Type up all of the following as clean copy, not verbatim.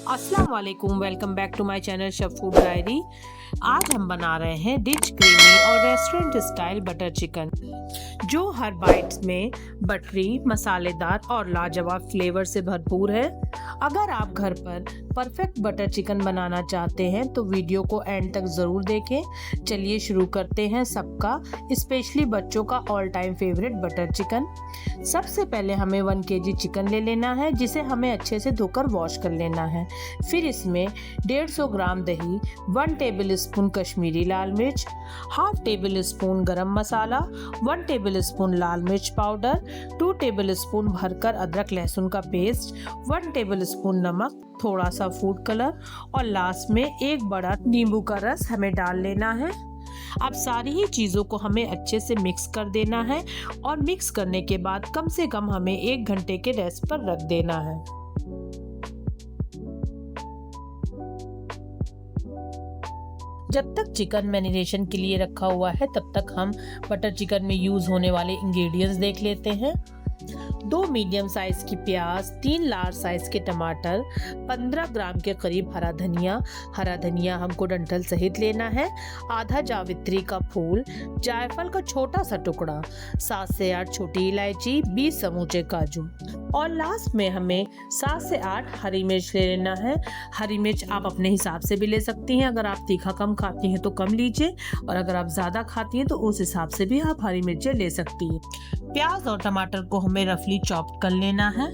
अस्सलाम वालेकुम, welcome back to my channel chef food diary. आज हम बना रहे हैं रिच क्रीमी और रेस्टोरेंट स्टाइल बटर चिकन, जो हर बाइट में बटरी, मसालेदार और लाजवाब फ्लेवर से भरपूर है। अगर आप घर पर परफेक्ट बटर चिकन बनाना चाहते हैं तो वीडियो को एंड तक ज़रूर देखें। चलिए शुरू करते हैं सबका, स्पेशली बच्चों का all time favourite butter chicken. सबसे पहले हमें 1 kg चिकन ले लेना है, जिसे हमें अच्छे से धोकर वॉश कर लेना है। फिर इसमें 150 ग्राम दही, 1 टेबल स्पून कश्मीरी लाल मिर्च, हाफ टेबल स्पून गरम मसाला, 1 टेबल स्पून लाल मिर्च पाउडर, 2 टेबल स्पून भरकर अदरक लहसुन का पेस्ट, 1 टेबल स्पून नमक, थोड़ा सा फूड कलर और लास्ट में 1 बड़ा नींबू का रस हमें डाल लेना है। अब सारी ही चीज़ों को हमें अच्छे से मिक्स कर देना है और मिक्स करने के बाद कम से कम हमें 1 घंटे के रेस्ट पर रख देना है। जब तक चिकन मैरिनेशन के लिए रखा हुआ है तब तक हम बटर चिकन में यूज होने वाले इंग्रेडिएंट्स देख लेते हैं। 2 मीडियम साइज की प्याज, 3 लार्ज साइज के टमाटर, 15 ग्राम के करीब हरा धनिया हमको डंठल सहित लेना है, आधा जावित्री का फूल, जायफल का छोटा सा टुकड़ा, 7 से 8 छोटी इलायची, 20 समूचे काजू और लास्ट में हमें 7 से 8 हरी मिर्च ले लेना है। हरी मिर्च आप अपने हिसाब से भी ले सकती हैं। अगर आप तीखा कम खाती हैं तो कम लीजिए, और अगर आप ज़्यादा खाती हैं तो उस हिसाब से भी आप हरी मिर्चें ले सकती हैं। प्याज और टमाटर को हमें रफली चॉप कर लेना है।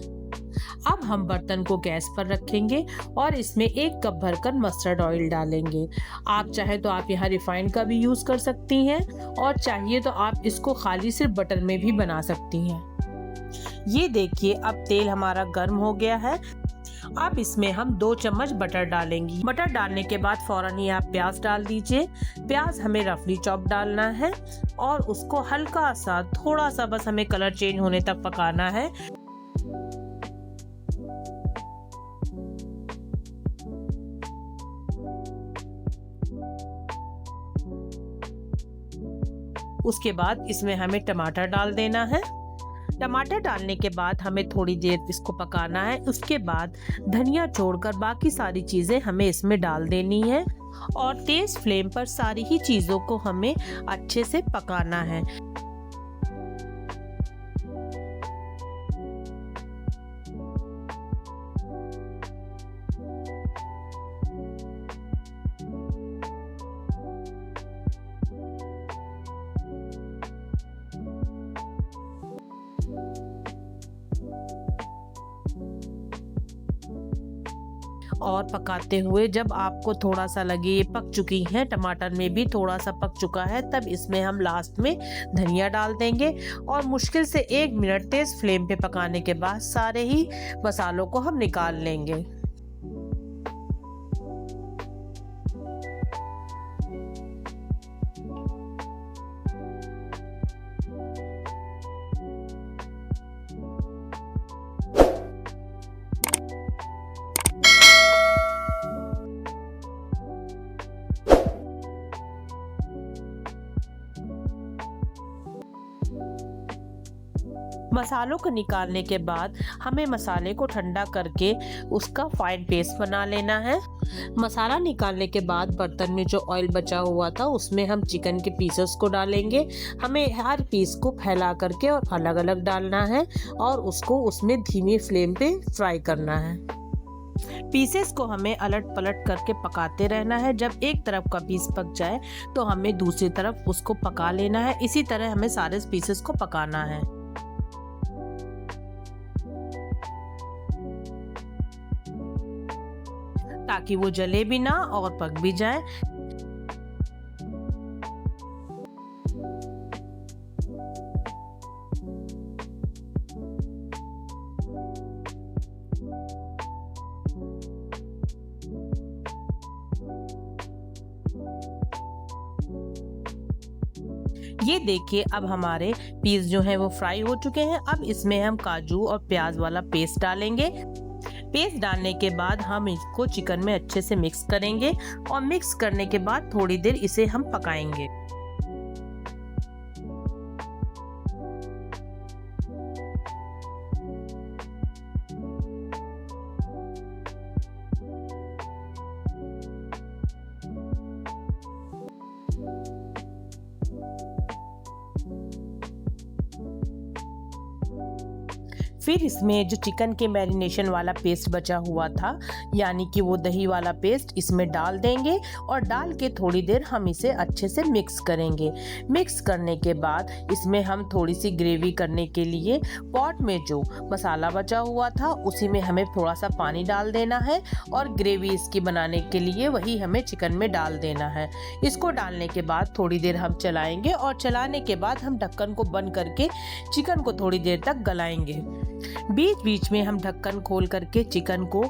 अब हम बर्तन को गैस पर रखेंगे और इसमें 1 कप भरकर मस्टर्ड ऑयल डालेंगे। आप चाहे तो आप यहाँ रिफाइंड का भी यूज़ कर सकती हैं, और चाहिए तो आप इसको खाली सिर्फ बटर में भी बना सकती हैं। ये देखिए, अब तेल हमारा गर्म हो गया है। अब इसमें हम 2 चम्मच बटर डालेंगी। बटर डालने के बाद फौरन ही आप प्याज डाल दीजिए। प्याज हमें रफली चॉप डालना है और उसको हल्का सा, थोड़ा सा बस हमें कलर चेंज होने तक पकाना है। उसके बाद इसमें हमें टमाटर डाल देना है। टमाटर डालने के बाद हमें थोड़ी देर इसको पकाना है। उसके बाद धनिया छोड़कर बाकी सारी चीज़ें हमें इसमें डाल देनी है और तेज फ्लेम पर सारी ही चीज़ों को हमें अच्छे से पकाना है। और पकाते हुए जब आपको थोड़ा सा लगे ये पक चुकी हैं, टमाटर में भी थोड़ा सा पक चुका है, तब इसमें हम लास्ट में धनिया डाल देंगे और मुश्किल से 1 मिनट तेज फ्लेम पे पकाने के बाद सारे ही मसालों को हम निकाल लेंगे। मसालों को निकालने के बाद हमें मसाले को ठंडा करके उसका फाइन पेस्ट बना लेना है। मसाला निकालने के बाद बर्तन में जो ऑयल बचा हुआ था उसमें हम चिकन के पीसेस को डालेंगे। हमें हर पीस को फैला करके और अलग अलग डालना है और उसको उसमें धीमी फ्लेम पे फ्राई करना है। पीसेस को हमें अलट पलट करके पकाते रहना है। जब एक तरफ का पीस पक जाए तो हमें दूसरी तरफ उसको पका लेना है। इसी तरह हमें सारे पीसेस को पकाना है ताकि वो जले भी ना और पक भी जाए। ये देखिए, अब हमारे पीस जो हैं वो फ्राई हो चुके हैं। अब इसमें हम काजू और प्याज वाला पेस्ट डालेंगे। पेस्ट डालने के बाद हम इसको चिकन में अच्छे से मिक्स करेंगे और मिक्स करने के बाद थोड़ी देर इसे हम पकाएंगे। फिर इसमें जो चिकन के मैरिनेशन वाला पेस्ट बचा हुआ था, यानी कि वो दही वाला पेस्ट, इसमें डाल देंगे और डाल के थोड़ी देर हम इसे अच्छे से मिक्स करेंगे। मिक्स करने के बाद इसमें हम थोड़ी सी ग्रेवी करने के लिए पॉट में जो मसाला बचा हुआ था उसी में हमें थोड़ा सा पानी डाल देना है और ग्रेवी इसकी बनाने के लिए वही हमें चिकन में डाल देना है। इसको डालने के बाद थोड़ी देर हम चलाएंगे और चलाने के बाद हम ढक्कन को बंद करके चिकन को थोड़ी देर तक गलाएंगे। बीच बीच में हम ढक्कन खोल करके चिकन को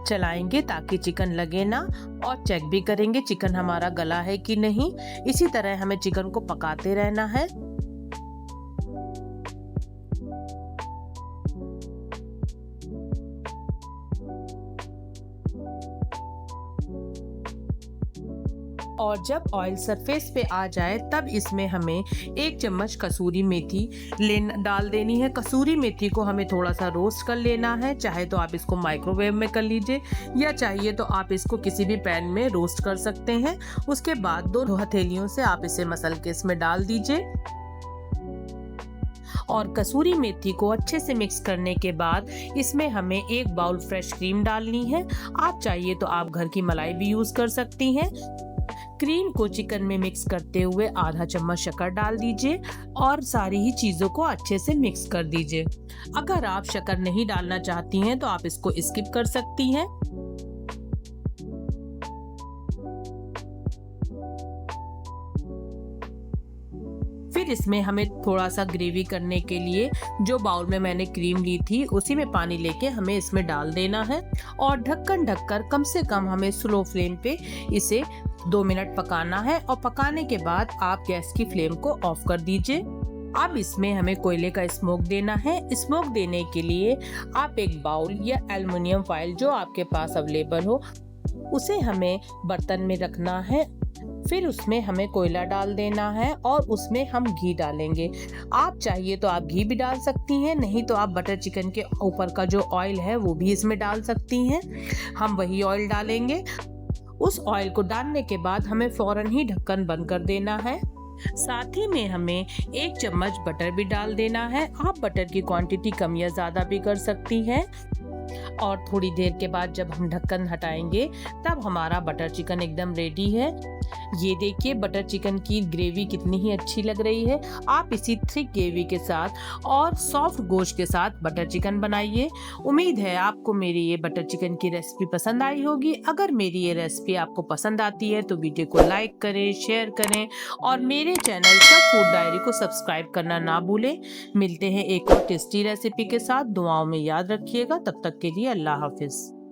चलाएंगे ताकि चिकन लगे ना, और चेक भी करेंगे चिकन हमारा गला है कि नहीं। इसी तरह हमें चिकन को पकाते रहना है। और जब ऑयल सरफेस पे आ जाए तब इसमें हमें 1 चम्मच कसूरी मेथी डाल देनी है। कसूरी मेथी को हमें थोड़ा सा रोस्ट कर लेना है, चाहे तो आप इसको माइक्रोवेव में कर लीजिए या चाहिए तो आप इसको किसी भी पैन में रोस्ट कर सकते हैं। उसके बाद 2 हथेलियों से आप इसे मसल के इसमें डाल दीजिए और कसूरी मेथी को अच्छे से मिक्स करने के बाद इसमें हमें 1 बाउल फ्रेश क्रीम डालनी है। आप चाहिए तो आप घर की मलाई भी यूज कर सकती हैं। क्रीम को चिकन में मिक्स करते हुए आधा चम्मच शक्कर डाल दीजिए और सारी ही चीजों को अच्छे से मिक्स कर दीजिए। अगर आप शक्कर नहीं डालना चाहती हैं तो आप इसको स्किप कर सकती हैं। फिर इसमें हमें थोड़ा सा ग्रेवी करने के लिए जो बाउल में मैंने क्रीम ली थी उसी में पानी लेके हमें इसमें डाल देना है और ढक्कन ढककर कम से कम हमें स्लो फ्लेम पे इसे 2 मिनट पकाना है। और पकाने के बाद आप गैस की फ्लेम को ऑफ कर दीजिए। अब इसमें हमें कोयले का स्मोक देना है। स्मोक देने के लिए आप एक बाउल या एल्युमिनियम फॉइल जो आपके पास अवेलेबल हो उसे हमें बर्तन में रखना है। फिर उसमें हमें कोयला डाल देना है और उसमें हम घी डालेंगे। आप चाहिए तो आप घी भी डाल सकती हैं, नहीं तो आप बटर चिकन के ऊपर का जो ऑयल है वो भी इसमें डाल सकती हैं। हम वही ऑयल डालेंगे। उस ऑयल को डालने के बाद हमें फौरन ही ढक्कन बंद कर देना है। साथ ही में हमें 1 चम्मच बटर भी डाल देना है। आप बटर की क्वांटिटी कम या ज़्यादा भी कर सकती हैं। और थोड़ी देर के बाद जब हम ढक्कन हटाएंगे तब हमारा बटर चिकन एकदम रेडी है। ये देखिए बटर चिकन की ग्रेवी कितनी ही अच्छी लग रही है। आप इसी थिक ग्रेवी के साथ और सॉफ्ट गोश्त के साथ बटर चिकन बनाइए। उम्मीद है आपको मेरी ये बटर चिकन की रेसिपी पसंद आई होगी। अगर मेरी ये रेसिपी आपको पसंद आती है तो वीडियो को लाइक करें, शेयर करें और मेरे चैनल शेफ फूड डायरी को सब्सक्राइब करना ना भूलें। मिलते हैं एक और टेस्टी रेसिपी के साथ। दुआओं में याद रखिएगा। तब तक के लिए अल्लाह हाफिज।